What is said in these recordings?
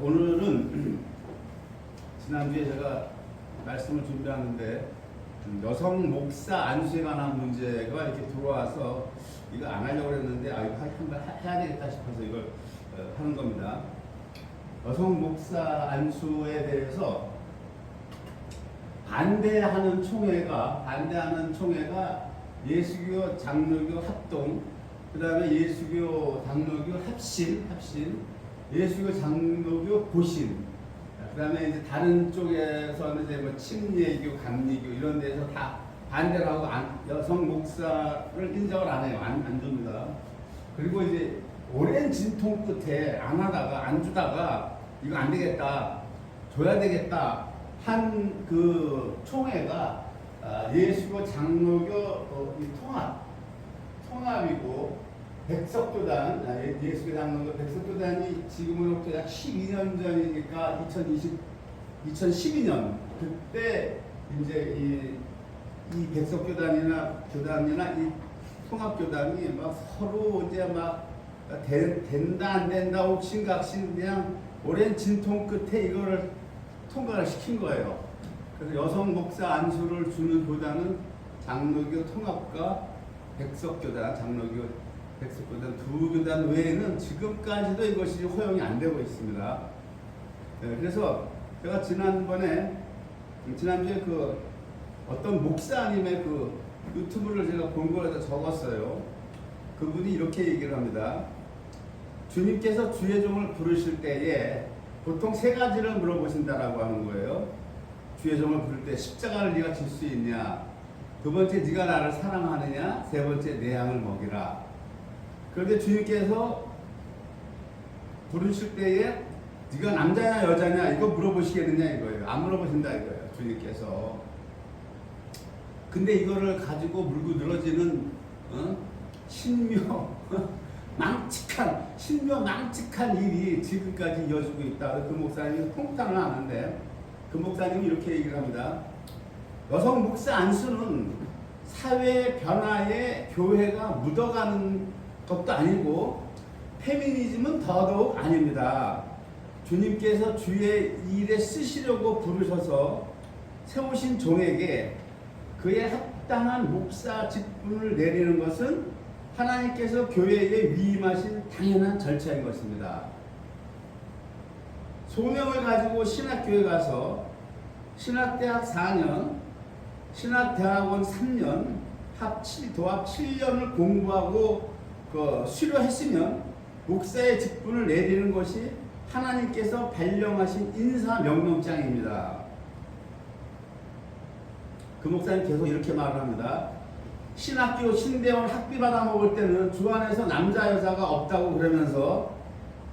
오늘은 지난주에 제가 말씀을 준비하는데 여성 목사 안수에 관한 문제가 이렇게 들어와서 이거 안 하려고 했는데 이거 한번 해야 되겠다 싶어서 이걸 하는 겁니다. 여성 목사 안수에 대해서 반대하는 총회가 예수교 장로교 합동, 그 다음에 예수교 장로교 합신, 예수교 장로교 보신, 그 다음에 이제 다른 쪽에서는 이제 뭐 침례교, 감리교 이런 데서 다 반대를 하고 여성 목사를 인정을 안 해요. 안 줍니다. 그리고 이제 오랜 진통 끝에 안 주다가 이거 안 되겠다, 줘야 되겠다 한 그 총회가 예수교 장로교 통합이고 백석교단, 예수교 장로교 백석교단이 지금으로부터 약 12년 전이니까 2012년 그때 이제 이 백석교단이나 이 통합교단이 막 서로 이제 막 된다 안 된다 옥신각신 그냥 오랜 진통 끝에 이거를 통과를 시킨 거예요. 그래서 여성 목사 안수를 주는 교단은 장로교 통합과 백석교단, 장로교 백석교단 두 교단 외에는 지금까지도 이것이 허용이 안 되고 있습니다. 그래서 제가 지난주에 그 어떤 목사님의 그 유튜브를 제가 본 거에다 적었어요. 그분이 이렇게 얘기를 합니다. 주님께서 주의 종을 부르실 때에 보통 세 가지를 물어보신다라고 하는 거예요. 주의 종을 부를 때 십자가를 네가 질 수 있냐? 두 번째, 네가 나를 사랑하느냐? 세 번째, 내 양을 먹이라. 그런데 주님께서 부르실 때에 네가 남자냐 여자냐 이거 물어보시겠느냐 이거예요. 안 물어보신다 이거예요. 주님께서. 근데 이거를 가지고 물고 늘어지는 망측한 일이 지금까지 이어지고 있다. 그 목사님이 통탄을 하는데 그 목사님이 이렇게 얘기를 합니다. 여성 목사 안수는 사회 변화에 교회가 묻어가는 것도 아니고 페미니즘은 더더욱 아닙니다. 주님께서 주의 일에 쓰시려고 부르셔서 세우신 종에게 그에 합당한 목사 직분을 내리는 것은 하나님께서 교회에 위임하신 당연한 절차인 것입니다. 소명을 가지고 신학교에 가서 신학대학 4년, 신학대학원 3년, 도합 7년을 공부하고 수료했으면 목사의 직분을 내리는 것이 하나님께서 발령하신 인사 명령장입니다. 그 목사님 계속 이렇게 말을 합니다. 신학교 신대원 학비 받아 먹을 때는 주 안에서 남자 여자가 없다고 그러면서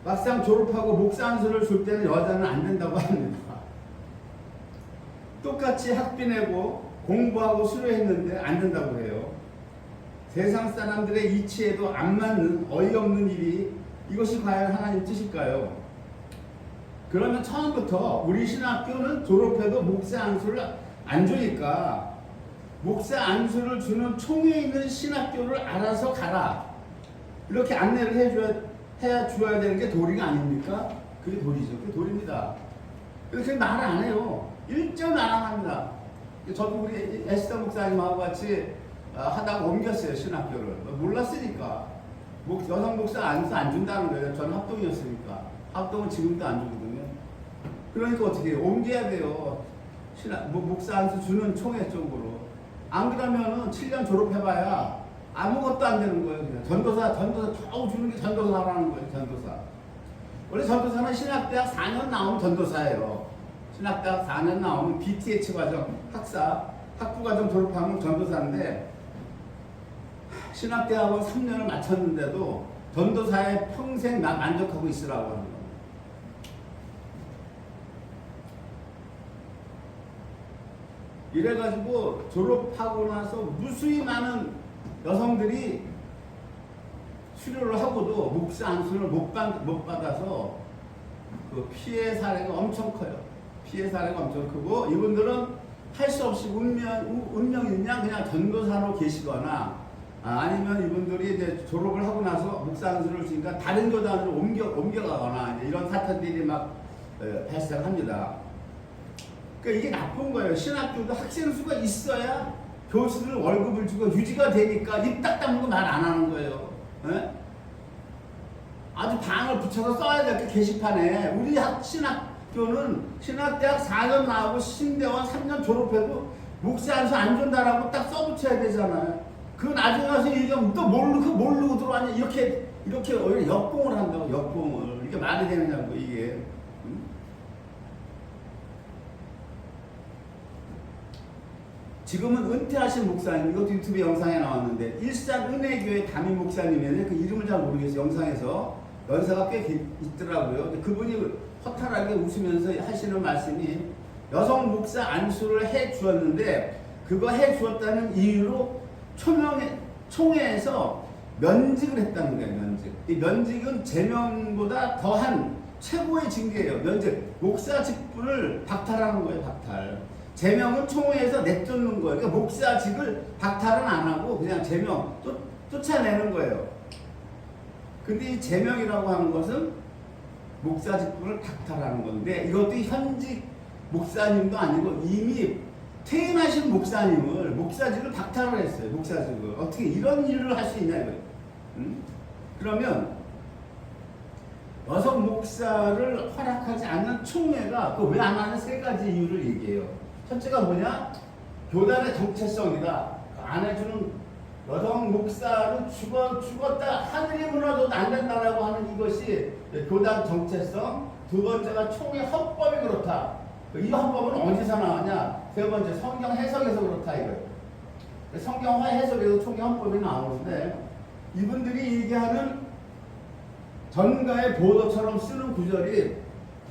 막상 졸업하고 목사 안수를 줄 때는 여자는 안 된다고 합니다. 똑같이 학비 내고 공부하고 수료했는데 안 된다고 해요. 세상 사람들의 이치에도 안 맞는 어이없는 일이 이것이 과연 하나님 뜻일까요? 그러면 처음부터 우리 신학교는 졸업해도 목사 안수를 안 주니까 목사 안수를 주는 총회에 있는 신학교를 알아서 가라. 이렇게 안내를 해야 주어야 되는 게 도리가 아닙니까? 그게 도리죠. 그게 도리입니다. 이렇게 말을 안 해요. 일절 안 합니다. 저도 우리 에스더 목사님하고 같이 하다가 옮겼어요. 신학교를. 몰랐으니까. 여성 목사 안수 안 준다는 거예요. 저는 합동이었으니까. 합동은 지금도 안 주거든요. 그러니까 어떻게 해요? 옮겨야 돼요. 목사 안수 주는 총회 쪽으로. 안 그러면은 7년 졸업해봐야 아무것도 안 되는 거예요. 그냥 전도사 겨우 주는 게 전도사라는 거예요. 전도사. 원래 전도사는 신학대학 4년 나오면 전도사예요. 신학대학 4년 나오면 BTH 과정, 학부 과정 졸업하면 전도사인데 신학대학원 3년을 마쳤는데도 전도사에 평생 만족하고 있으라고 하는 거예요. 이래가지고 졸업하고 나서 무수히 많은 여성들이 수료를 하고도 목사 안수를 못 받아서 그 피해 사례가 엄청 커요. 피해 사례가 엄청 크고 이분들은 할 수 없이 운명있냐 그냥 전도사로 계시거나 아니면 이분들이 이제 졸업을 하고 나서 목사 안수를 주니까 다른 교단으로 옮겨가거나 이제 이런 사태들이 막 발생합니다. 그러니까 이게 나쁜 거예요. 신학교도 학생 수가 있어야 교수들 월급을 주고 유지가 되니까 입 딱 다물고 말 안 하는 거예요. 에? 아주 방을 붙여서 써야 될 게 게시판에. 우리 신학교는 신학대학 4년 나오고 신대원 3년 졸업해도 목사 안수 안 준다라고 딱 써붙여야 되잖아요. 그 나중에 가서 얘기하면 또 모르고 들어왔냐 이렇게 오히려 역공을 한다고. 역공을. 이게 말이 되느냐고 이게. 지금은 은퇴하신 목사님, 이것도 유튜브 영상에 나왔는데 일산은혜교회 담임 목사님인데 그 이름을 잘 모르겠어요. 영상에서 연세가 꽤 있더라고요. 근데 그분이 허탈하게 웃으면서 하시는 말씀이 여성 목사 안수를 해 주었는데 그거 해 주었다는 이유로 총회에서 면직을 했다는 거예요. 면직. 이 면직은 제명보다 더한 최고의 징계예요. 면직. 목사 직분을 박탈하는 거예요. 박탈. 제명은 총회에서 내쫓는 거예요. 그러니까 목사직을 박탈은 안 하고 그냥 제명 쫓아내는 거예요. 근데 이 제명이라고 하는 것은 목사 직분을 박탈하는 건데 이것도 현직 목사님도 아니고 이미 퇴임하신 목사님을 목사직을 박탈을 했어요. 목사직을. 어떻게 이런 일을 할 수 있냐 이거예요. 그러면 여성 목사를 허락하지 않는 총회가 그 왜 안 하는 세 가지 이유를 얘기해요. 첫째가 뭐냐? 교단의 정체성이다. 안 해주는 여성 목사는 죽었다 하늘이 무너져도 안 된다라고 하는 이것이 교단 정체성. 두 번째가 총회 헌법이 그렇다. 이 헌법은 어디서 나왔냐? 세 번째 성경 해석에서 그렇다 이거예요. 성경 해석에서 총회 헌법이 나오는데 이분들이 얘기하는 전가의 보도처럼 쓰는 구절이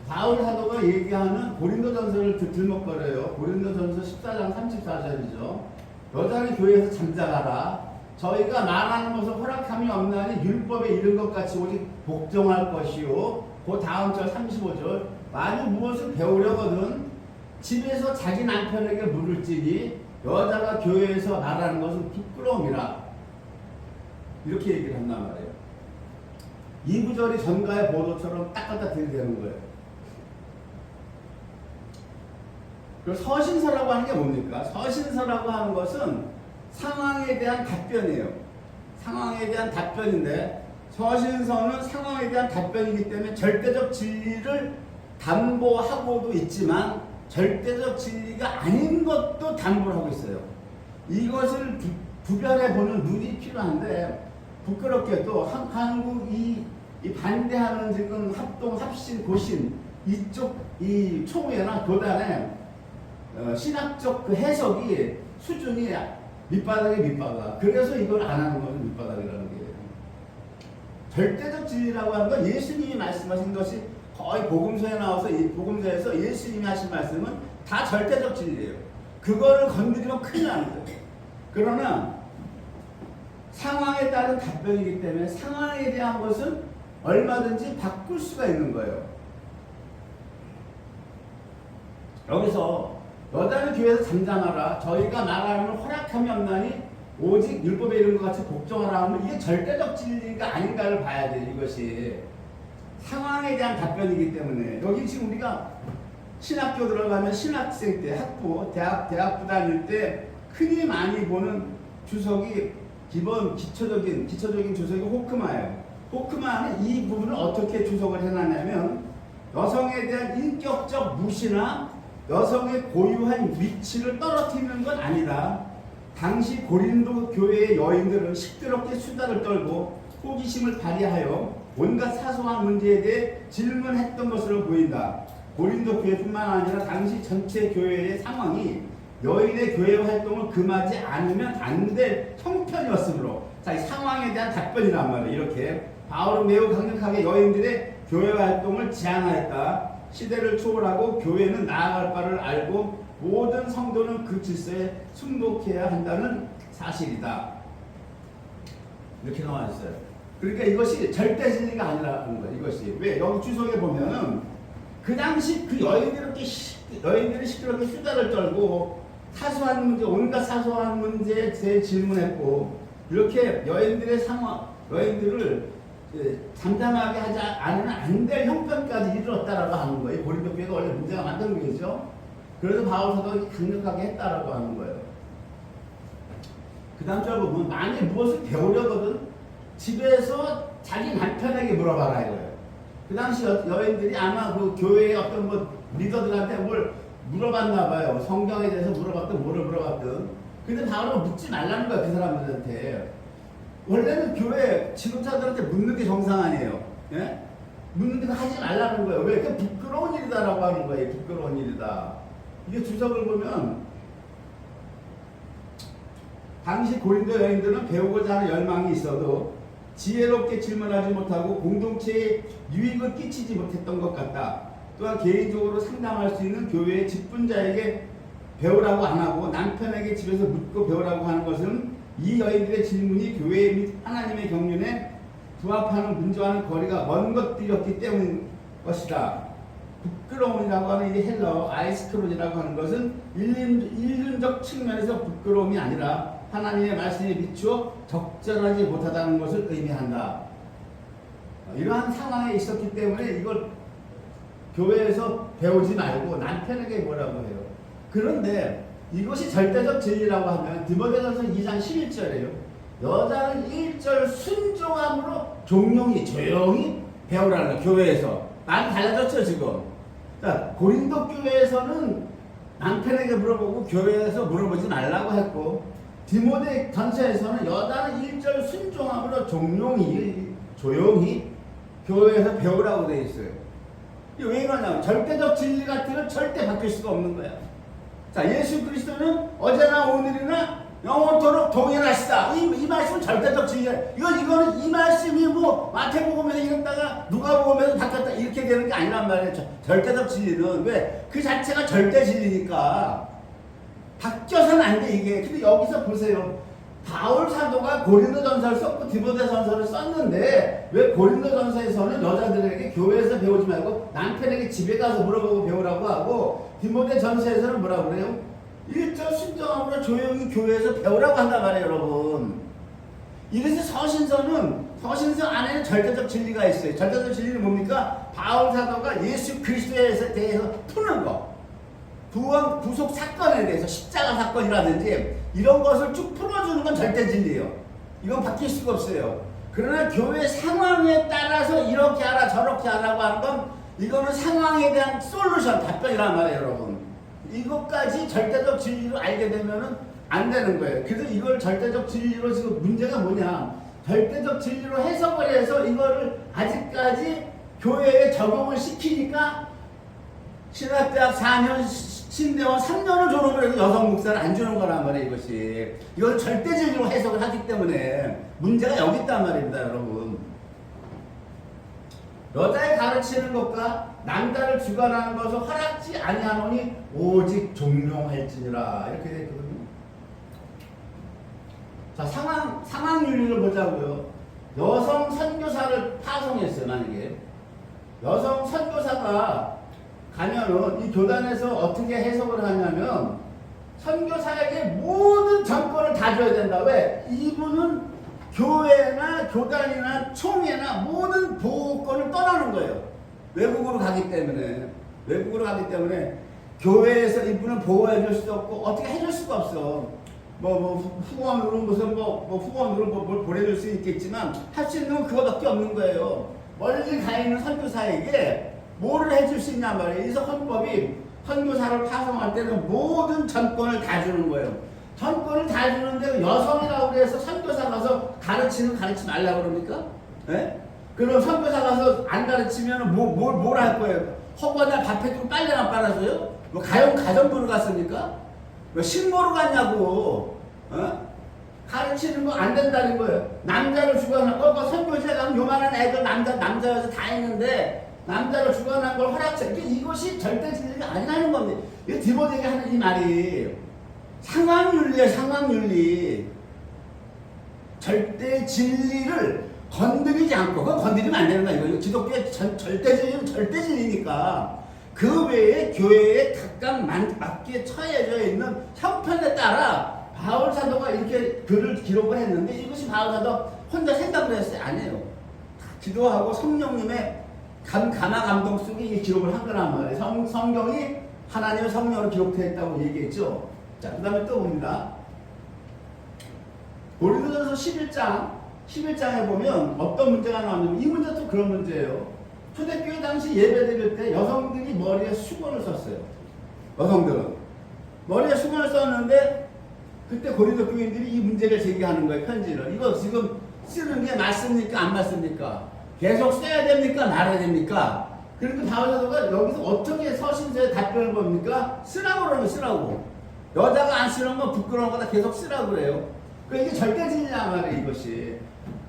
바울 사도가 얘기하는 고린도전서를 들먹거려요. 고린도전서 14장 34절이죠. 여자는 교회에서 잠자가라. 저희가 말하는 것을 허락함이 없나니 율법에 이른 것 같이 오직 복종할 것이요. 그 다음 절 35절. 만일 무엇을 배우려거든 집에서 자기 남편에게 물을지니 여자가 교회에서 말하는 것은 부끄러움이라. 이렇게 얘기를 한단 말이에요. 이 구절이 전가의 보도처럼 딱 갖다 들이대는 거예요. 그리고 서신서라고 하는 게 뭡니까? 서신서라고 하는 것은 상황에 대한 답변이에요. 상황에 대한 답변인데 서신서는 상황에 대한 답변이기 때문에 절대적 진리를 담보하고도 있지만 절대적 진리가 아닌 것도 담보를 하고 있어요. 이것을 구별해보는 눈이 필요한데 부끄럽게도 한국이 반대하는 지금 합동, 합신, 고신 이쪽 이 총회나 교단의 신학적 그 해석이 수준이 밑바닥에 밑바닥. 그래서 이걸 안 하는 거는 밑바닥이라는 게. 절대적 진리라고 하는 건 예수님이 말씀하신 것이 거의 복음서에 나와서 이 복음서에서 예수님이 하신 말씀은 다 절대적 진리예요. 그거를 건드리면 큰일 나는 거예요. 그러나 상황에 따른 답변이기 때문에 상황에 대한 것은 얼마든지 바꿀 수가 있는 거예요. 여기서 여자는 교회에서 잠잠하라. 저희가 말하는 허락함이 없나니 오직 율법에 이른 것 같이 복종하라 하면 이게 절대적 진리가 아닌가를 봐야 돼. 이것이 상황에 대한 답변이기 때문에 여기 지금 우리가 신학교 들어가면 신학생 때 학부 대학부 다닐 때 흔히 많이 보는 주석이 기초적인 주석이 호크마예요. 호크마는 이 부분을 어떻게 주석을 해놨냐면 여성에 대한 인격적 무시나 여성의 고유한 위치를 떨어뜨리는 건 아니다. 당시 고린도 교회의 여인들은 시끄럽게 수다를 떨고 호기심을 발휘하여 온갖 사소한 문제에 대해 질문했던 것으로 보인다. 고린도 교회뿐만 아니라 당시 전체 교회의 상황이 여인의 교회 활동을 금하지 않으면 안 될 형편이었으므로, 자, 이 상황에 대한 답변이란 말이에요. 이렇게 바울은 매우 강력하게 여인들의 교회 활동을 제한하였다. 시대를 초월하고 교회는 나아갈 바를 알고 모든 성도는 그 질서에 순복해야 한다는 사실이다. 이렇게 나와 있어요. 그러니까 이것이 절대 진리가 아니라는 거예요. 이것이 왜 여기 주석에 보면은 그 당시 그 여인들이 시끄럽게 수다를 떨고 사소한 문제, 온갖 사소한 문제에 질문했고, 이렇게 여인들의 상황, 여인들을 잠잠하게 하지 않으면 안 될 형편까지 이르렀다라고 하는 거예요. 고린도 교회가 원래 문제가 많던 거죠. 그래서 바울 사도가 강력하게 했다라고 하는 거예요. 그 다음 절 보면 만일 무엇을 배우려거든 집에서 자기 남편에게 물어봐라 이거예요. 그 당시 여인들이 아마 그 교회의 어떤 뭐 리더들한테 뭘 물어봤나 봐요. 성경에 대해서 물어봤든 뭐를 물어봤든. 근데 바울은 묻지 말라는 거야 그 사람들한테. 원래는 교회 지도자들한테 묻는 게 정상 아니에요. 예? 묻는 거 하지 말라는 거예요. 왜? 그 부끄러운 일이다라고 하는 거예요. 부끄러운 일이다. 이게 주석을 보면 당시 고린도 여인들은 배우고자 하는 열망이 있어도 지혜롭게 질문하지 못하고 공동체에 유익을 끼치지 못했던 것 같다. 또한 개인적으로 상담할 수 있는 교회의 직분자에게 배우라고 안 하고 남편에게 집에서 묻고 배우라고 하는 것은 이 여인들의 질문이 교회 및 하나님의 경륜에 부합하는 문제와는 거리가 먼 것들이었기 때문인 것이다. 부끄러움이라고 하는 이 헬러 아이스크론이라고 하는 것은 인륜적 측면에서 부끄러움이 아니라 하나님의 말씀에 비추어 적절하지 못하다는 것을 의미한다. 이러한 상황에 있었기 때문에 이걸 교회에서 배우지 말고 남편에게 뭐라고 해요. 그런데 이것이 절대적 진리라고 하면 디모데전서 2장 11절이에요. 여자는 1절 순종함으로 종용히 조용히 배우라는 거예요. 교회에서 많이 달라졌죠 지금. 자, 고린도 교회에서는 남편에게 물어보고 교회에서 물어보지 말라고 했고 디모데 전서에서는 여자는 1절 순종함으로 종용히 조용히 교회에서 배우라고 되어 있어요. 이게 왜 이러냐면 절대적 진리 같은 건 절대 바뀔 수가 없는 거야. 자, 예수 그리스도는 어제나 오늘이나 영원토록 동일하시다. 이 말씀은 절대적 진리야. 이거는 이 말씀이 뭐 마태복음에서 이랬다가 누가복음에서 바뀌었다 이렇게 되는 게 아니란 말이에요. 절대적 진리는 왜? 그 자체가 절대 진리니까 바뀌어서는 안 돼 이게. 근데 여기서 보세요. 바울 사도가 고린도전서를 썼고 디모데전서를 썼는데 왜 고린도전서에서는 여자들에게 교회에서 배우지 말고 남편에게 집에 가서 물어보고 배우라고 하고 디모데전서에서는 뭐라고 그래요? 1절 순종함으로 조용히 교회에서 배우라고 한단 말이에요 여러분. 이래서 서신서 안에는 절대적 진리가 있어요. 절대적 진리는 뭡니까? 바울 사도가 예수 그리스도에 대해서 푸는 거, 구속 사건에 대해서 십자가 사건이라든지 이런 것을 쭉 풀어주는 건 절대 진리예요. 이건 바뀔 수가 없어요. 그러나 교회 상황에 따라서 이렇게 하라 저렇게 하라고 하는 건 이거는 상황에 대한 솔루션, 답변이란 말이에요 여러분. 이것까지 절대적 진리로 알게 되면은 안 되는 거예요. 그래서 이걸 절대적 진리로 지금 문제가 뭐냐? 절대적 진리로 해석을 해서 이거를 아직까지 교회에 적용을 시키니까 신학대학 4년, 신대원 3년을 졸업을 해도 여성 목사를 안 주는 거란 말이에요, 이것이. 이걸 절대 진리로 해석을 하기 때문에 문제가 여기 있단 말입니다, 여러분. 여자의 가르치는 것과 남자를 주관하는 것을 허락지 아니하노니 오직 종용할지니라. 이렇게 되어 있거든요. 자, 상황 윤리를 보자고요. 여성 선교사를 파송했어요, 만약에. 여성 선교사가 가면은 이 교단에서 어떻게 해석을 하냐면 선교사에게 모든 정권을 다 줘야 된다. 왜? 이분은 교회나 교단이나 총회나 모든 보호권을 떠나는 거예요. 외국으로 가기 때문에. 교회에서 이분을 보호해 줄 수도 없고 어떻게 해줄 수가 없어. 후원으로 후원으로 뭘 보내줄 수 있겠지만 할 수 있는 건 그거밖에 없는 거예요. 멀리 가 있는 선교사에게 뭐를 해줄 수 있냔 말이에요. 그래서 헌법이 선교사를 파송할 때는 모든 전권을 다 주는 거예요. 전권을 다 주는데 여성이라고 해서 선교사 가서 가르치 말라고 그럽니까? 예? 그럼 선교사 가서 안 가르치면 뭘 할 거예요? 허구나 밥 해주고 빨래나 빨아줘요? 뭐 가정부를 갔습니까? 뭐 식모로 갔냐고. 가르치는 거 안 된다는 거예요. 남자를 주관하고 선교사에 가면 요만한 애들 남자여서 다 있는데 남자를 주관한 걸 허락해. 이것이 절대 진리가 아니라는 겁니다. 이 디모데에게 하는 이 말이 상황윤리예요. 상황윤리. 절대 진리를 건드리지 않고, 그건 건드리면 안 되는 거야. 이거 기독교의 절대 진리는 절대 진리니까 그 외에 교회에 각각 맞게 처해져 있는 형편에 따라 바울 사도가 이렇게 글을 기록을 했는데 이것이 바울 사도 혼자 생각을 했어요? 아니에요. 기도하고 성령님의 감화 감동 속에 이 기록을 한 거란 말이에요. 성경이 하나님의 성령으로 기록되어 있다고 얘기했죠. 자, 그 다음에 또 봅니다. 고린도전서 11장에 보면 어떤 문제가 나오냐면 이 문제도 그런 문제예요. 초대교회 당시 예배 드릴 때 여성들이 머리에 수건을 썼어요. 여성들은 머리에 수건을 썼는데 그때 고린도 교인들이 이 문제를 제기하는 거예요. 편지를. 이거 지금 쓰는 게 맞습니까? 안 맞습니까? 계속 써야 됩니까? 말아야 됩니까? 그러니까 바울 사도가 여기서 어떻게 서신서에 답변을 봅니까? 쓰라고 그러면 쓰라고. 여자가 안 쓰는 건 부끄러운 거다 계속 쓰라고 그래요. 그러니까 이게 절대 진리냐 말이에요. 이것이.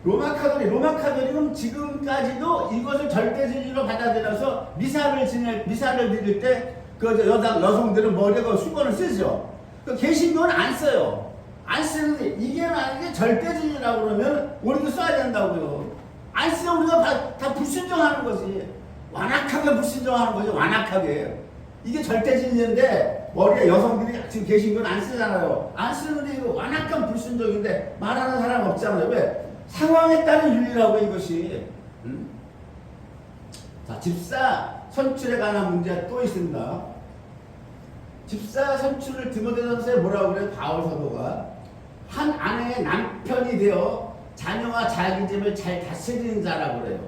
로마 카톨릭은 지금까지도 이것을 절대 진리로 받아들여서 미사를 드릴 때 그 여성들은 머리에 수건을 쓰죠. 그 개신교는 안 써요. 안 쓰는데 이게 만약에 절대 진리라고 그러면 우리도 써야 된다고요. 안 쓰면 우리가 다 불순종하는 거지. 완악하게 불순종하는 거죠. 완악하게. 이게 절대 진리인데 머리에 여성들이 지금 개신교는 안 쓰잖아요. 안 쓰는데 이거 완악한 불순종인데 말하는 사람 없잖아요. 왜? 상황에 따른 윤리라고 이것이. 자, 집사 선출에 관한 문제 또 있습니다. 집사 선출을 디모데전서에 뭐라고 그래요? 바울 사도가 한 아내의 남편이 되어 자녀와 자기 집을 잘 다스리는 자라고 그래요.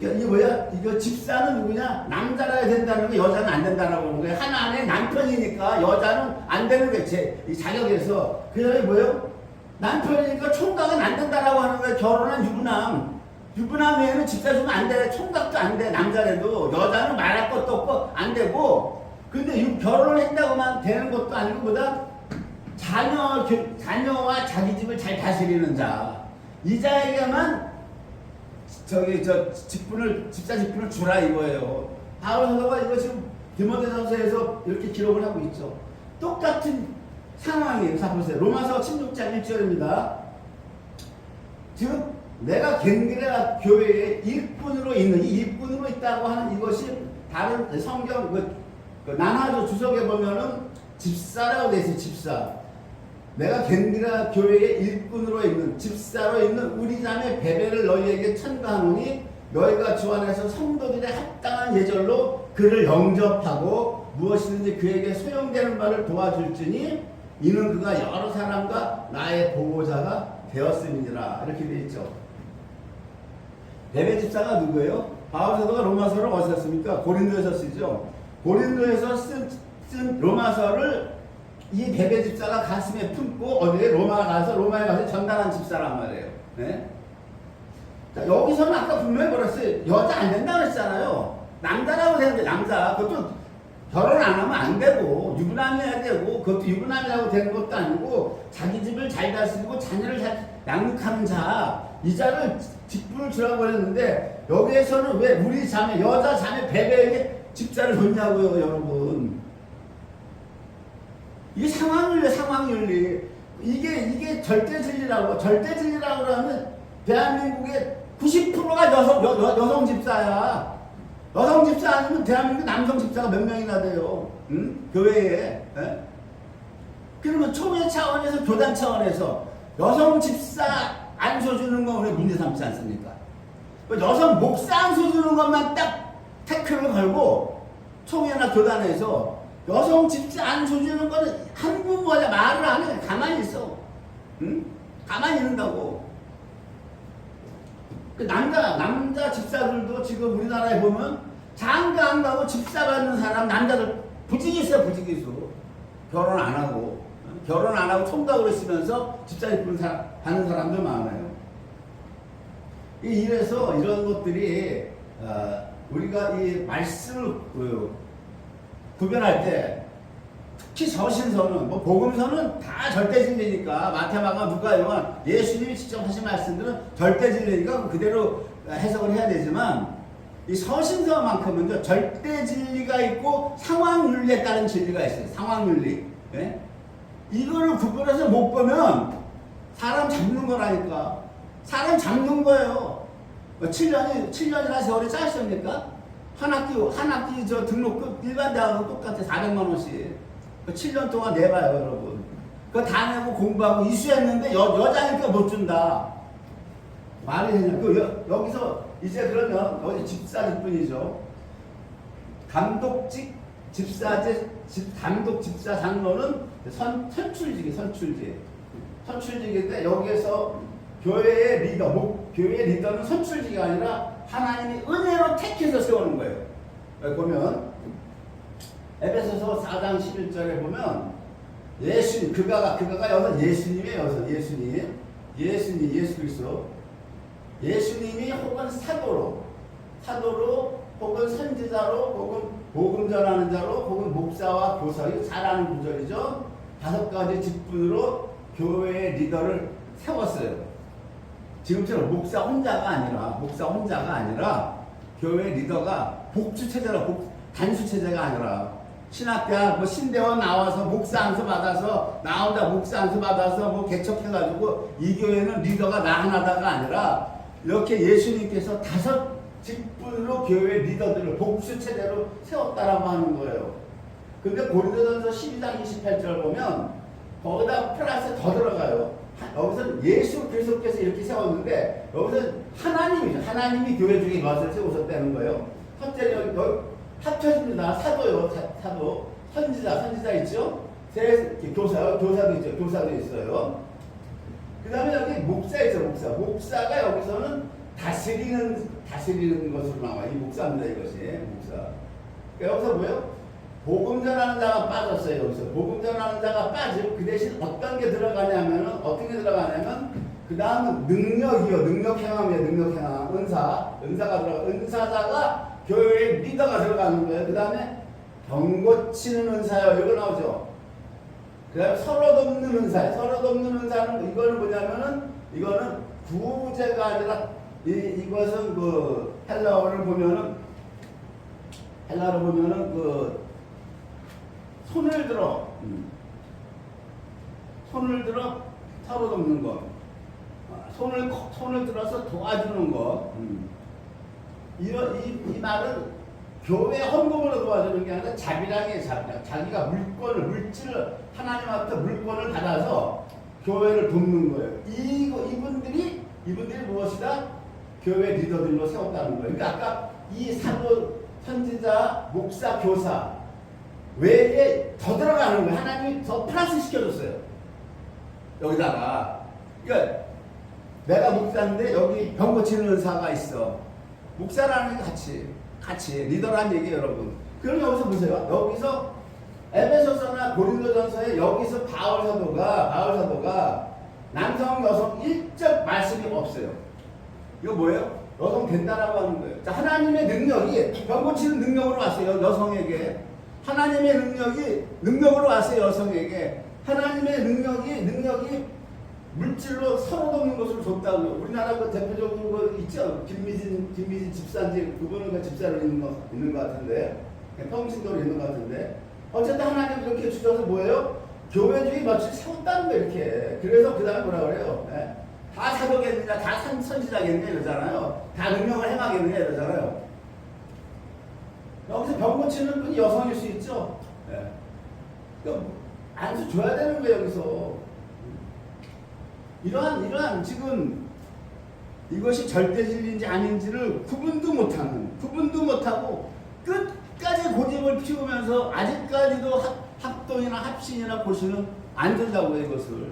이게 뭐야? 이거 집사는 누구냐? 남자라야 된다는 거, 여자는 안 된다라고 하는 거예요. 한 아내의 남편이니까 여자는 안 되는 거예요. 이 자격에서. 그 다음에 뭐예요? 남편이니까 총각은 안 된다라고 하는 거예요. 결혼한 유부남. 유부남 외에는 집사 주면 안 돼. 총각도 안 돼. 남자라도. 여자는 말할 것도 없고 안 되고. 근데 결혼을 했다고만 되는 것도 아니고 보다 자녀와 자기 집을 잘 다스리는 자. 이 자에게만 집사 직분을 주라 이거예요. 바울 사도가 이거 지금 디모데전서에서 이렇게 기록을 하고 있죠. 똑같은 상황이에요. 자 보세요. 로마서 16장 1절입니다. 즉 내가 겐그레아 교회의 일꾼으로 있다고 하는 이것이 다른 성경 난하조 주석에 보면은 집사라고 되어 있어요. 집사. 내가 겐그레아 교회의 일꾼으로 있는 집사로 있는 우리 자매 베베를 너희에게 천가하노니 너희가 주 안에서 성도들의 합당한 예절로 그를 영접하고 무엇이든지 그에게 소용되는 바를 도와줄지니 이는 그가 여러 사람과 나의 보호자가 되었음이니라. 이렇게 되어 있죠. 베베 집사가 누구예요? 바울 사도가 로마서를 어디서 썼습니까? 고린도에서 쓰죠. 고린도에서 쓴 로마서를 이 베베 집사가 가슴에 품고 어디에 로마에 가서 전달한 집사란 말이에요. 네? 자, 여기서는 아까 분명히 그랬어요. 여자 안 된다고 했잖아요. 남자라고 되는데 남자. 그것도 결혼 안 하면 안 되고 유부남이어야 되고 그것도 유부남이라고 되는 것도 아니고 자기 집을 잘 다스리고 자녀를 잘 양육하는 자. 이 자를 직분을 주라고 했는데 여기에서는 왜 우리 자매 여자 자매 베베에게 집사를 줬냐고요, 여러분. 이게 상황윤리. 이게 절대 진리라고 하면 대한민국의 90%가 여성 집사야. 여성 집사 아니면 대한민국 남성 집사가 몇 명이나 돼요. 응? 교회에. 에? 그러면 총회 차원에서 교단 차원에서 여성 집사 안 서주는 건 우리 문제 삼지 않습니까? 여성 목사 안 서주는 것만 딱 태클을 걸고 총회나 교단에서 여성 집사 안 서주는 거는 한 부모가 말을 안 해. 가만히 있어. 응? 가만히 있는다고. 그 남자 집사들도 지금 우리나라에 보면 장가 안 가고 집사 받는 사람 남자들 부지기수야 부지기수. 결혼 안 하고 총각으로 있으면서 집사 받는 사람들 많아요. 이래서 이런 것들이 우리가 이 말씀을 구별할 때 특히 서신서는 복음서는 다 절대진리니까 마태마가 누가 요한 예수님이 직접 하신 말씀들은 절대진리니까 그대로 해석을 해야 되지만 이 서신서만큼은 절대진리가 있고 상황윤리에 따른 진리가 있어요. 상황윤리. 예? 이거를 구별해서 못 보면 사람 잡는 거라니까. 사람 잡는 거예요. 7년이나 세월이 짧습니까? 한 학기 등록금 일반 대학은 똑같아. 400만 원씩. 7년 동안 내봐요, 여러분. 그거 다 내고 공부하고 이수했는데 여자니까 못 준다. 말이 되냐? 여기서 이제 그러면 여기 집사직 뿐이죠. 감독직 감독 집사 장로는 선출직인데 여기에서 교회의 교회의 리더는 선출직이 아니라 하나님이 은혜로 택해서 세우는 거예요. 여기 보면 에베소서 4장 11절에 보면 예수님, 그가가 여기서 예수님이에요. 예수 그리스도. 예수님이 혹은 사도로 혹은 선지자로 혹은 복음 전하는 자로 혹은 목사와 교사, 이거 잘 아는 구절이죠. 5가지 직분으로 교회의 리더를 세웠어요. 지금처럼 목사 혼자가 아니라 교회 리더가 복주체제라, 단수체제가 아니라 신학대학 뭐 신대원 나와서 목사 안수 받아서 나온다, 목사 안수 받아서 뭐 개척해가지고 이 교회는 리더가 나 하나다가 아니라 이렇게 예수님께서 5 직분으로 교회 리더들을 복수체제로 세웠다라고 하는 거예요. 근데 고린도전서 12장 28절 보면 거기다 플러스 더 들어가요. 여기서 예수 그리스도께서 이렇게 세웠는데 여기서 하나님이 교회 중에 무엇을 세우셨다는 거예요. 첫째 여기 합쳐집니다. 사도요, 사도, 선지자 있죠. 교사도 있죠. 교사도 있어요. 그 다음에 여기 목사 있죠. 목사가 여기서는 다스리는 것으로 나와. 이 목사입니다. 이것이 목사. 여기서 뭐예요? 복음 전하는 자가 빠졌어요. 여기서 복음 전하는 자가 빠지고 그 대신 어떤 게 들어가냐면 그 다음은 능력 행함, 은사가 들어가. 은사자가 교회의 리더가 들어가는 거예요. 그 다음에 병 고치는 은사요. 이거 나오죠. 그 다음에 서로 돕는 은사는 이거는 뭐냐면은 이거는 구제가 아니라 이것은 그 헬라어를 보면은 그 손을 들어 서로 돕는 것, 손을 들어서 도와주는 것. 이 말은 교회 헌금으로 도와주는 게 아니라 자비랑이에요. 자기가 물질을 하나님한테 물건을 받아서 교회를 돕는 거예요. 이분들이 무엇이다? 교회 리더들로 세웠다는 거예요. 그러니까 아까 이 사도, 선지자, 목사, 교사 외에 더 들어가는 거예요. 하나님이 더 플러스 시켜줬어요. 여기다가. 그러니까 내가 목사인데 여기 병 고치는 은사가 있어. 목사라는 게 같이 리더라는 얘기예요, 여러분. 그럼 여기서 보세요. 여기서 에베소서나 고린도전서에 여기서 바울 사도가 남성, 여성 일절 말씀이 없어요. 이거 뭐예요? 여성 된다라고 하는 거예요. 자, 하나님의 능력이 병 고치는 능력으로 왔어요. 여성에게. 하나님의 능력으로 왔어요. 여성에게. 하나님의 능력이 물질로 서로 돕는 것을 줬다고요. 우리나라 그 대표적으로 그 있죠. 김미진 집사인지 그분은 그 집사로 있는 것 같은데, 평신도로 있는 것 같은데, 어쨌든 하나님 이렇게 주셔서 뭐예요? 교회 중에 며칠 세웠다는 거 이렇게. 그래서 그 다음에 뭐라 그래요? 네. 다 사도겠느냐, 다 선지자겠느냐 이러잖아요. 다 능력을 행하겠느냐 이러잖아요. 여기서 병 고치는 분이 여성일 수 있죠. 네. 그러니까 안수 줘야 되는 거예요. 여기서. 이러한 지금 이것이 절대 진리인지 아닌지를 구분도 못하고 끝까지 고집을 피우면서 아직까지도 합동이나 합신이나 고시는 안 된다고 해요. 이것을.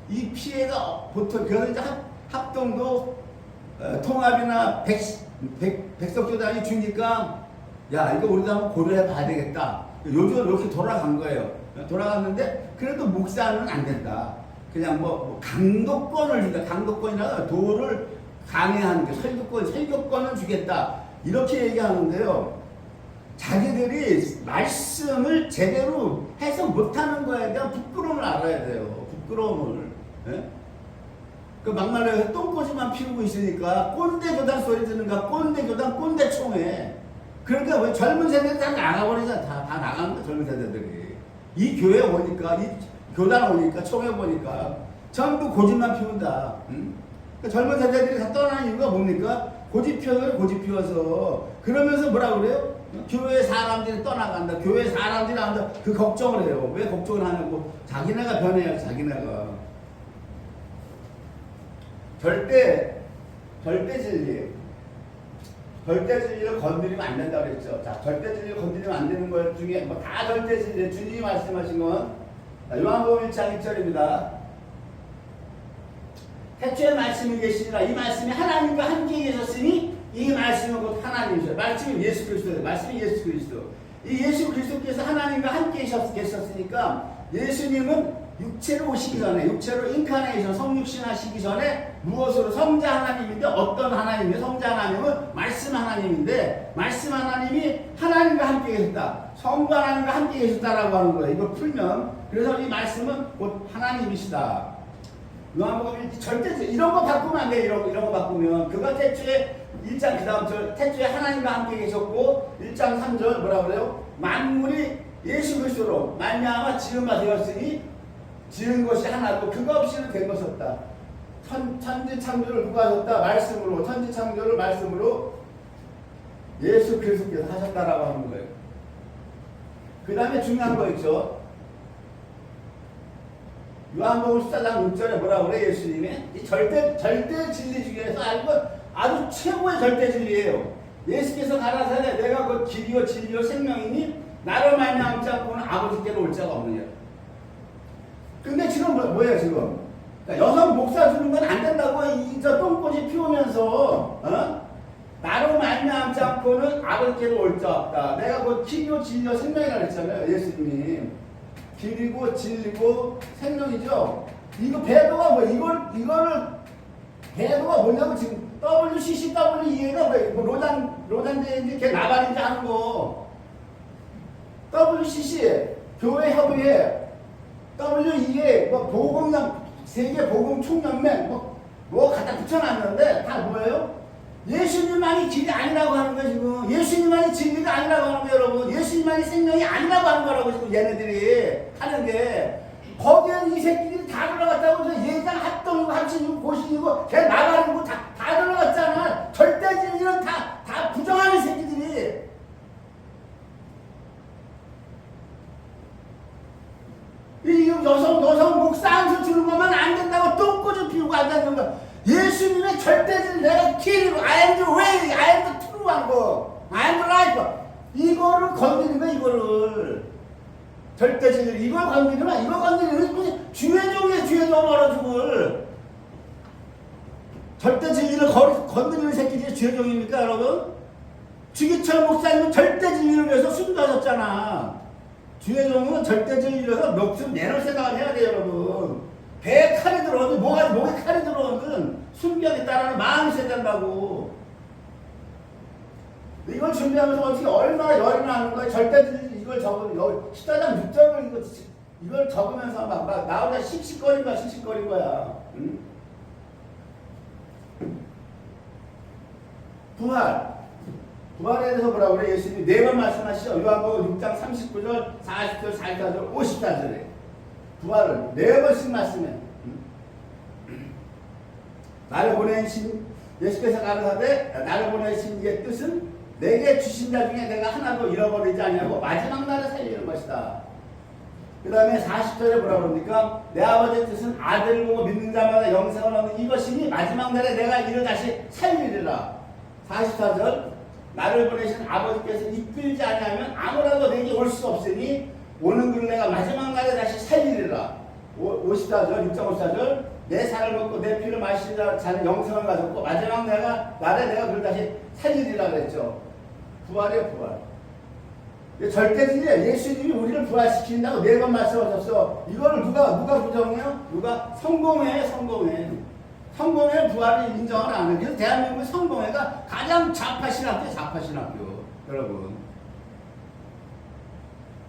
이 피해가 보통 그래서 이제 합동도 통합이나 백석교단이 주니까 야 이거 우리도 한번 고려해 봐야 되겠다. 요즘 이렇게 돌아간 거예요. 돌아갔는데 그래도 목사는 안 된다. 그냥 뭐 강도권을 준다. 강도권이라 도를 강행하는 게 설교권은 주겠다. 이렇게 얘기하는데요. 자기들이 말씀을 제대로 해서 못하는 거에 대한 부끄러움을 알아야 돼요. 부끄러움을. 예? 그 막말로 똥꼬지만 피우고 있으니까 꼰대 교단 소리 듣는가 꼰대 교단 꼰대 총회. 그러니까 왜 젊은 세대들 다 나가버리잖아. 다 나가는 거야 젊은 세대들이. 이 교회 오니까 이 교단 오니까 총회 보니까 전부 고집만 피운다. 응? 그러니까 젊은 세대들이 다 떠나는 이유가 뭡니까? 고집 피워서 그러면서 뭐라 그래요? 교회 사람들이 떠나간다. 교회 사람들이 나간다. 그 걱정을 해요. 왜 걱정을 하냐고. 자기네가 변해야 자기네가. 절대 진리. 절대 진리를 건드리면 안 된다고 그랬죠. 자, 절대 진리를 건드리면 안 되는 것 중에 뭐 다 절대 진리. 주님이 말씀하신 건 요한복음 1장 1절입니다. 태초에 말씀이 계시니라. 이 말씀이 하나님과 함께 계셨으니 이 말씀은 곧 하나님이셔. 말씀이 예수 그리스도예요. 말씀이 예수 그리스도. 이 예수 그리스도께서 하나님과 함께 계셨으니까 예수님은 육체로 오시기 전에, 육체로 인카네이션, 성육신하시기 전에 무엇으로? 성자 하나님인데 어떤 하나님이에요? 성자 하나님은 말씀 하나님인데 말씀 하나님이 하나님과 함께 계셨다. 성부 하나님과 함께 계셨다라고 하는 거예요. 이걸 풀면. 그래서 이 말씀은 곧 하나님이시다. 요한복음 절대 이런 거 바꾸면 안 돼. 이런 거 바꾸면 그가 태초에 1장 그 다음 절 태초에 하나님과 함께 계셨고 1장 3절 뭐라 그래요? 만물이 예수 그리스도로 말미암아 지은 바 되었으니 지은 것이 하나도 그가 없이는 된 것이 없다. 천지 창조를 누가 하셨다? 말씀으로. 천지 창조를 말씀으로 예수 그리스도께서 하셨다라고 하는 거예요. 그 다음에 중요한 거 있죠. 요한복음 14장 6절에 뭐라 그래? 예수님이 이 절대 진리 중에서 아주 최고의 절대 진리예요. 예수께서 가라사대 내가 그 길이요 진리요 생명이니 나로 말미암지 않고는 아버지께로 올 자가 없느냐. 근데 지금 뭐예요 지금? 그러니까 여성 목사 주는 건 안 된다고 저 똥꼬지 피우면서 나로 말미암지 않고는 아버지께로 올 자 없다. 내가 그 길이요 진리요 생명이라고 했잖아요. 예수님이 길이고 진리고 생명이죠. 이거 배도가 뭐 이거를 배도가 뭐냐고 지금 WCCWE가 왜 뭐 로잔제인지 걔 나발인지 하는 거. WCC 교회 협의회 WEA 뭐 보건장 세계 보건 총연맹 뭐 갖다 붙여놨는데 다 뭐예요? 예수님만이 길이 아니라고 하는 거예요 지금. 예수님만이 진리가 아니라고 하는 거예요 여러분. 예수님만이 생명이 아니라고 하는 거라고 지금 얘네들이 하는 게. 거기에 이 새끼들이 다 들어갔다고. 예장 합동이고 합신이고 고신이고 걔 나가리고 다 들어갔잖아. 절대 진리는 다 부정하는 새끼들이. 이 여성 목사 안수 주는 것만 안 된다고 똥꼬지 피우고 안 되는 거야. 예수님의 절대진 내가 길이고 I am the way, I am the true 한 거, I am the life. 이거를 건드리는 거야. 이거를 절대진 이걸 건드리면 이거 건드리면 주의종이야. 주의종 얼어 죽을. 절대진리를 건드리는 새끼들이 주의종입니까 여러분? 주기철 목사님은 절대진리를 위해서 순교하셨잖아. 주의종은 절대진리를 위해서 목숨 내놓을 생각을 해야 돼요 여러분. 배에 칼이 들어오든 목에 칼이 들어오든 순교하겠다라는 마음이 있어야 된다고. 이걸 준비하면서 어떻게 얼마나 열이 나는 거야. 절대진리 이걸 적으면 14장 6절을 이걸 적으면서 막 나 혼자 씩씩거린 거야. 응? 부활에 대해서 뭐라고 그래? 예수님이 4번 말씀하시죠. 요한복음 6장 39절, 40절, 44절, 54절에 부활을 4번씩 말씀해. 나를 보내신 예수께서 가라사대 나를 보내신 이의 뜻은 내게 주신 자 중에 내가 하나도 잃어버리지 아니하고 마지막 날에 살리는 것이다. 그 다음에 40절에 뭐라 그럽니까? 내 아버지의 뜻은 아들을 보고 믿는 자마다 영생을 얻는 이것이니 마지막 날에 내가 이를 다시 살리리라. 44절 나를 보내신 아버지께서 이끌지 아니하면 아무라도 내게 올 수 없으니 오는 그를 내가 마지막 날에 다시 살리리라. 54절 6.54절 내 살을 먹고 내 피를 마시자 자는 영생을 가졌고 마지막 날에 내가 그를 다시 살리리라 그랬죠. 부활이에요 부활. 절대진리야. 예수님이 우리를 부활시킨다고 4번 말씀하셨어. 이거를 누가 부정해요? 누가? 성공회. 성공회 부활을 인정을 안 해요. 그래서 대한민국 성공회가 가장 좌파신학교 여러분.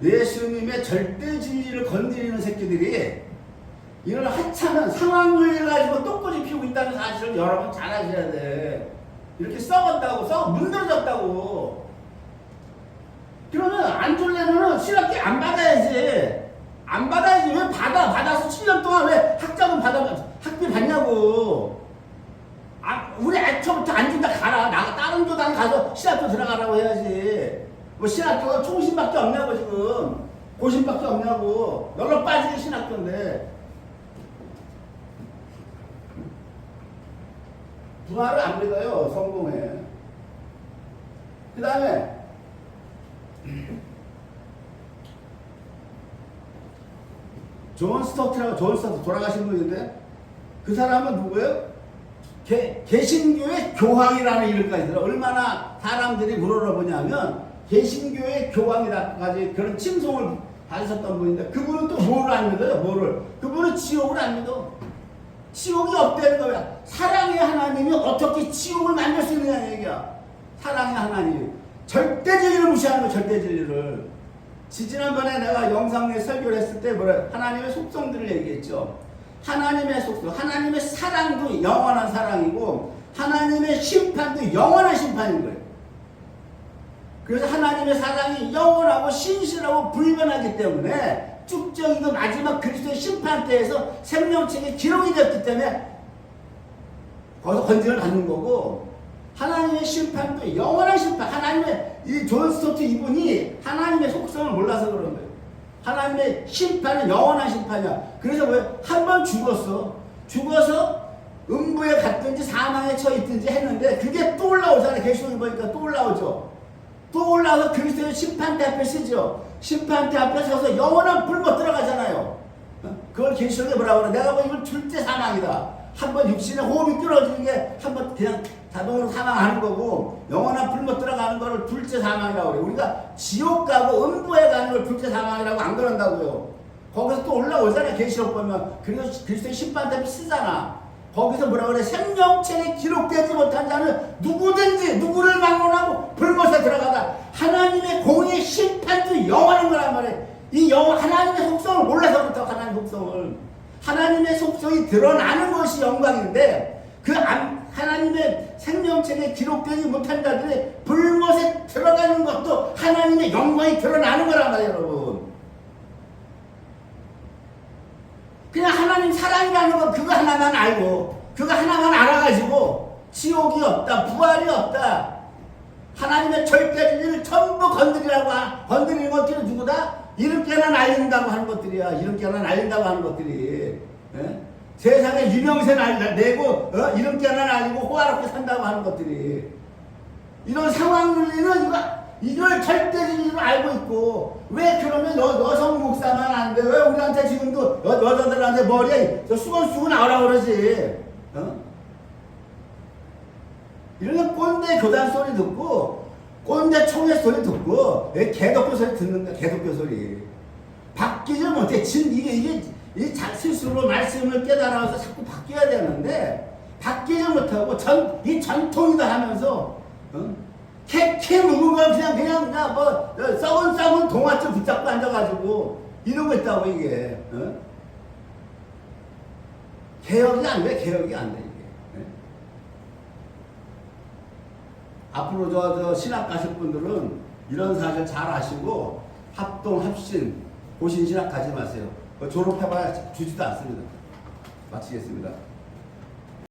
예수님의 절대진리를 건드리는 새끼들이 이걸 하찮은 상황률을 가지고 똥꼬지 피우고 있다는 사실을 여러분 잘 아셔야 돼. 이렇게 썩었다고 문드러졌다고. 그러면 안 줄려면은 신학기 안 받아야지. 왜 받아서 7년 동안 왜 학자금 학비 받냐고. 우리 애초부터 안 준다 가라. 다른 교단 가서 신학교 들어가라고 해야지. 뭐 신학교가 총신밖에 없냐고 지금. 고신밖에 없냐고. 널러 빠지게 신학교인데. 부활을 안 믿어요. 성공에. 그 다음에 존 스토트 돌아가신 분인데 그 사람은 누구예요? 개신교의 교황이라는 이름까지 들어. 얼마나 사람들이 물어보냐면 개신교의 교황이라까지 그런 칭송을 받으셨던 분인데 그분은 또 뭐를 안 믿어요? 뭐를? 그분은 지옥을 안 믿어. 지옥이 없다는 거야. 사랑의 하나님이 어떻게 지옥을 만들 수 있느냐는 얘기야. 사랑의 하나님. 절대 진리를 무시하는 거야. 절대 진리를. 지난번에 내가 영상에 설교를 했을 때 하나님의 속성들을 얘기했죠. 하나님의 속성, 하나님의 사랑도 영원한 사랑이고 하나님의 심판도 영원한 심판인 거예요. 그래서 하나님의 사랑이 영원하고 신실하고 불변하기 때문에 쭉정이고 마지막 그리스도의 심판 때에서 생명책에 기록이 됐기 때문에 거기서 건진을 받는 거고, 하나님의 심판도 영원한 심판. 하나님의 이 존 스토트 이분이 하나님의 속성을 몰라서 그런 거예요. 하나님의 심판은 영원한 심판이야. 그래서 왜 한 번 죽어서 음부에 갔든지 사망에 처있든지 했는데 그게 또 올라오잖아요. 계시록에 보니까 또 올라오죠. 또 올라와서 그리스도의 심판대 앞에 서죠. 심판대 앞에 서서 영원한 불못 들어가잖아요. 그걸 계시록에 뭐라고 그래? 내가 보기엔 둘째 사망이다. 한 번 육신의 호흡이 끊어지는 게 한 번 그냥 자동으로 사망하는 거고, 영원한 불못 들어가는 거를 둘째 사망이라고 그래요. 우리가 지옥 가고 음부에 가는 걸 둘째 사망이라고 안 그런다고요. 거기서 또 올라오잖아요. 계시록 보면. 그리고 그리스도의 심판대 앞에 쓰잖아. 거기서 뭐라고 그래? 생명책에 기록되지 못한 자는 누구든지 누구를 막론하고 불못에 들어가다. 하나님의 공의 심판도 영원한 거란 말이에요. 이 하나님의 속성을 몰라서 그렇다고. 하나님의 속성을. 하나님의 속성이 드러나는 것이 영광인데 하나님의 생명책에 기록되지 못한 자들이 불못에 들어가는 것도 하나님의 영광이 드러나는 거란 말이에요, 여러분. 그냥 하나님 사랑이라는 거 그거 하나만 알고, 그거 하나만 알아가지고 지옥이 없다, 부활이 없다, 하나님의 절대 진리를 전부 건드리는 것들이 누구다? 이름께나 날린다고 하는 것들이야. 이름께나 날린다고 하는 것들이. 예? 세상에 유명세 내고 이름께나 날리고 호화롭게 산다고 하는 것들이. 이런 상황 논리는 이걸 절대 진리로 알고 있고, 왜 그러면 여성 목사만 안 돼? 왜 우리한테 지금도 여자들한테 머리에 수건 쓰고 나오라고 그러지? 이런 꼰대 교단 소리 듣고, 꼰대 총회 소리 듣고, 개독교 소리 듣는 거야. 개독교 소리. 바뀌지 못해. 이게 스스로 말씀을 깨달아서 자꾸 바뀌어야 되는데, 바뀌지 못하고 이 전통이다 하면서 캐 묵은 건 그냥 썩은 동화줄 붙잡고 앉아가지고 이러고 있다고. 이게 개혁이 안 돼. 개혁이 안 돼. 이게. 앞으로 저 신학 가실 분들은 이런 사실 잘 아시고, 합동 합신 고신 신학 가지 마세요. 졸업해봐야 주지도 않습니다. 마치겠습니다.